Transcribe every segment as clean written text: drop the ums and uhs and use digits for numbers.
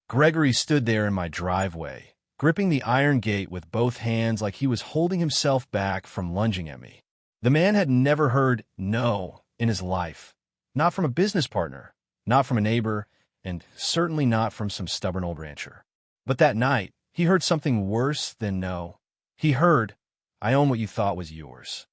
Gregory stood there in my driveway, gripping the iron gate with both hands like he was holding himself back from lunging at me. The man had never heard no in his life. Not from a business partner, not from a neighbor, and certainly not from some stubborn old rancher. But that night, he heard something worse than no. He heard, "I own what you thought was yours."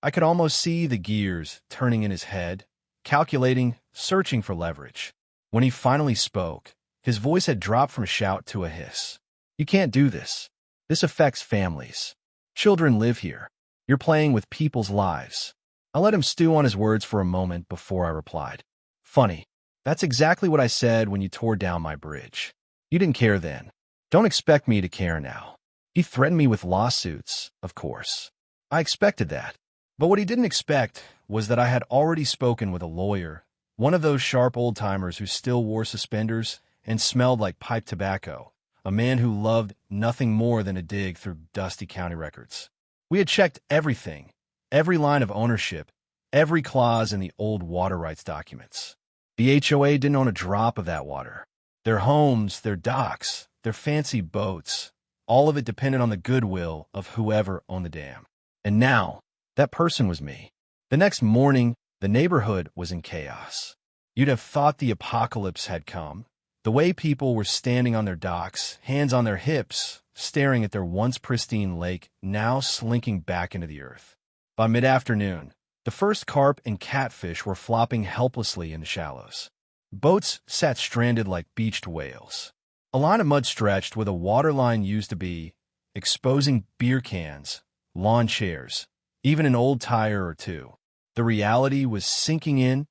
I could almost see the gears turning in his head, calculating, searching for leverage. When he finally spoke, his voice had dropped from a shout to a hiss. "You can't do this. This affects families. Children live here. You're playing with people's lives." I let him stew on his words for a moment before I replied. "Funny. That's exactly what I said when you tore down my bridge. You didn't care then. Don't expect me to care now." He threatened me with lawsuits, of course. I expected that. But what he didn't expect was that I had already spoken with a lawyer, one of those sharp old-timers who still wore suspenders and smelled like pipe tobacco, a man who loved nothing more than to dig through dusty county records. We had checked everything, every line of ownership, every clause in the old water rights documents. The HOA didn't own a drop of that water. Their homes, their docks, their fancy boats, all of it depended on the goodwill of whoever owned the dam. And now, that person was me. The next morning, the neighborhood was in chaos. You'd have thought the apocalypse had come. The way people were standing on their docks, hands on their hips, staring at their once pristine lake, now slinking back into the earth. By mid-afternoon, the first carp and catfish were flopping helplessly in the shallows. Boats sat stranded like beached whales. A line of mud stretched where the water line used to be, exposing beer cans, lawn chairs, even an old tire or two. The reality was sinking in,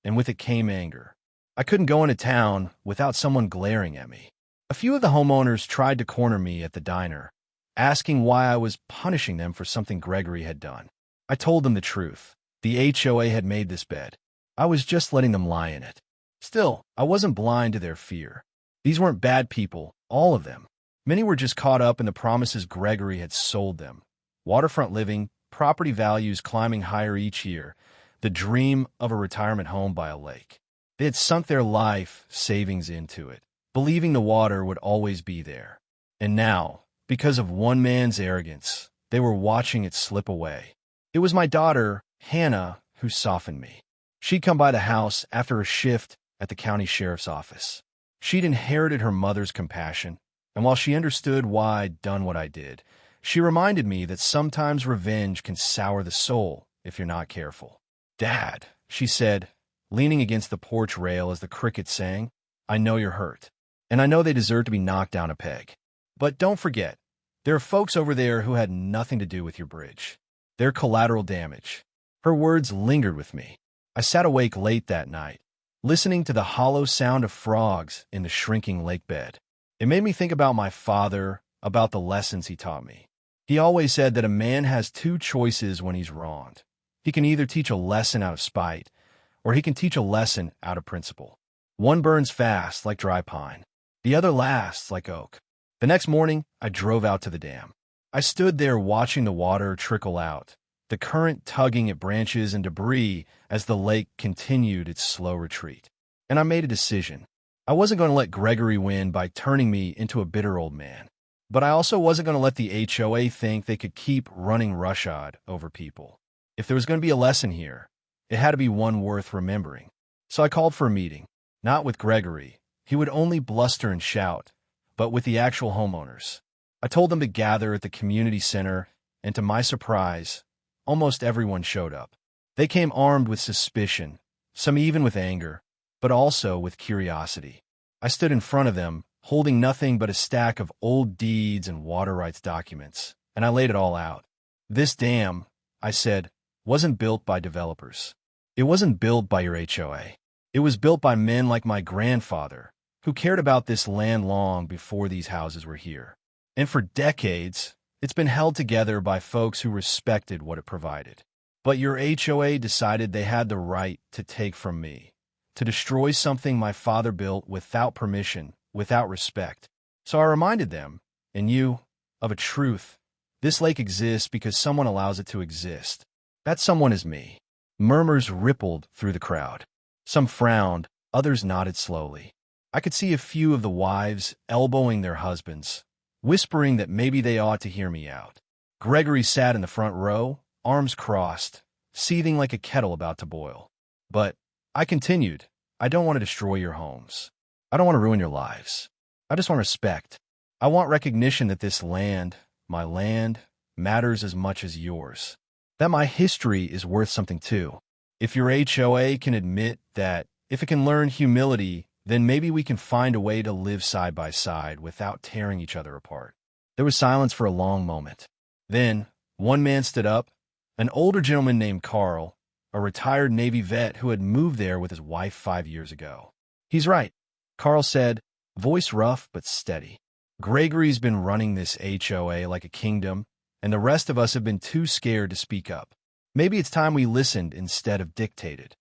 and with it came anger. I couldn't go into town without someone glaring at me. A few of the homeowners tried to corner me at the diner, asking why I was punishing them for something Gregory had done. I told them the truth. The HOA had made this bed. I was just letting them lie in it. Still, I wasn't blind to their fear. These weren't bad people, all of them. Many were just caught up in the promises Gregory had sold them. Waterfront living, property values climbing higher each year, the dream of a retirement home by a lake. They had sunk their life savings into it, believing the water would always be there. And now, because of one man's arrogance, they were watching it slip away. It was my daughter, Hannah, who softened me. She'd come by the house after a shift at the county sheriff's office. She'd inherited her mother's compassion, and while she understood why I'd done what I did, she reminded me that sometimes revenge can sour the soul if you're not careful. "Dad," she said, leaning against the porch rail as the crickets sang, "I know you're hurt, and I know they deserve to be knocked down a peg. But don't forget, there are folks over there who had nothing to do with your bridge. They're collateral damage." Her words lingered with me. I sat awake late that night, listening to the hollow sound of frogs in the shrinking lake bed. It made me think about my father, about the lessons he taught me. He always said that a man has two choices when he's wronged. He can either teach a lesson out of spite, or he can teach a lesson out of principle. One burns fast like dry pine. The other lasts like oak. The next morning, I drove out to the dam. I stood there watching the water trickle out, the current tugging at branches and debris as the lake continued its slow retreat. And I made a decision. I wasn't going to let Gregory win by turning me into a bitter old man. But I also wasn't going to let the HOA think they could keep running roughshod over people. If there was going to be a lesson here, it had to be one worth remembering. So I called for a meeting, not with Gregory. He would only bluster and shout, but with the actual homeowners. I told them to gather at the community center, and to my surprise, almost everyone showed up. They came armed with suspicion, some even with anger, but also with curiosity. I stood in front of them, holding nothing but a stack of old deeds and water rights documents, and I laid it all out. "This dam," I said, "wasn't built by developers. It wasn't built by your HOA. It was built by men like my grandfather, who cared about this land long before these houses were here. And for decades, it's been held together by folks who respected what it provided. But your HOA decided they had the right to take from me, to destroy something my father built without permission, without respect. So I reminded them, and you, of a truth. This lake exists because someone allows it to exist. That someone is me." Murmurs rippled through the crowd. Some frowned, others nodded slowly. I could see a few of the wives elbowing their husbands, whispering that maybe they ought to hear me out. Gregory sat in the front row, arms crossed, seething like a kettle about to boil. But I continued, I don't want to destroy your homes. I don't want to ruin your lives. I just want respect. I want recognition that this land, my land, matters as much as yours. That my history is worth something too. If your HOA can admit that, if it can learn humility, then maybe we can find a way to live side by side without tearing each other apart. There was silence for a long moment. Then, one man stood up, an older gentleman named Carl, a retired Navy vet who had moved there with his wife 5 years ago. He's right, Carl said, voice rough but steady. Gregory's been running this HOA like a kingdom, and the rest of us have been too scared to speak up. Maybe it's time we listened instead of dictated.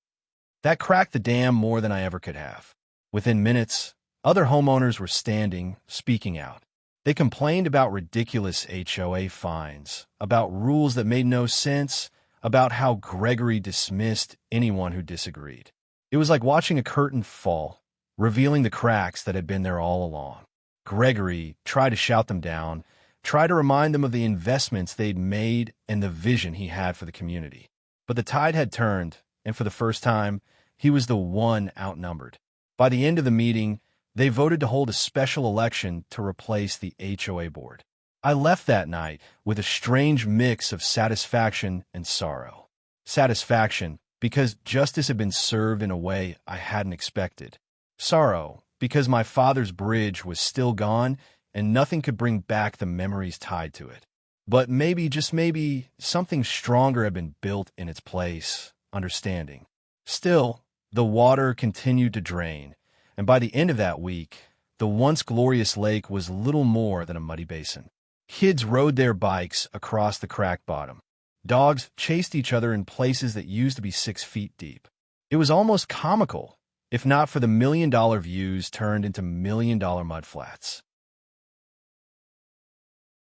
That cracked the dam more than I ever could have. Within minutes, other homeowners were standing, speaking out. They complained about ridiculous HOA fines, about rules that made no sense, about how Gregory dismissed anyone who disagreed. It was like watching a curtain fall, revealing the cracks that had been there all along. Gregory tried to shout them down, tried to remind them of the investments they'd made and the vision he had for the community. But the tide had turned, and for the first time, he was the one outnumbered. By the end of the meeting, they voted to hold a special election to replace the HOA board. I left that night with a strange mix of satisfaction and sorrow. Satisfaction, because justice had been served in a way I hadn't expected. Sorrow, because my father's bridge was still gone and nothing could bring back the memories tied to it. But maybe, just maybe, something stronger had been built in its place, understanding. Still, the water continued to drain, and by the end of that week, the once glorious lake was little more than a muddy basin. Kids rode their bikes across the cracked bottom. Dogs chased each other in places that used to be 6 feet deep. It was almost comical, if not for the $1 million views turned into $1 million mudflats.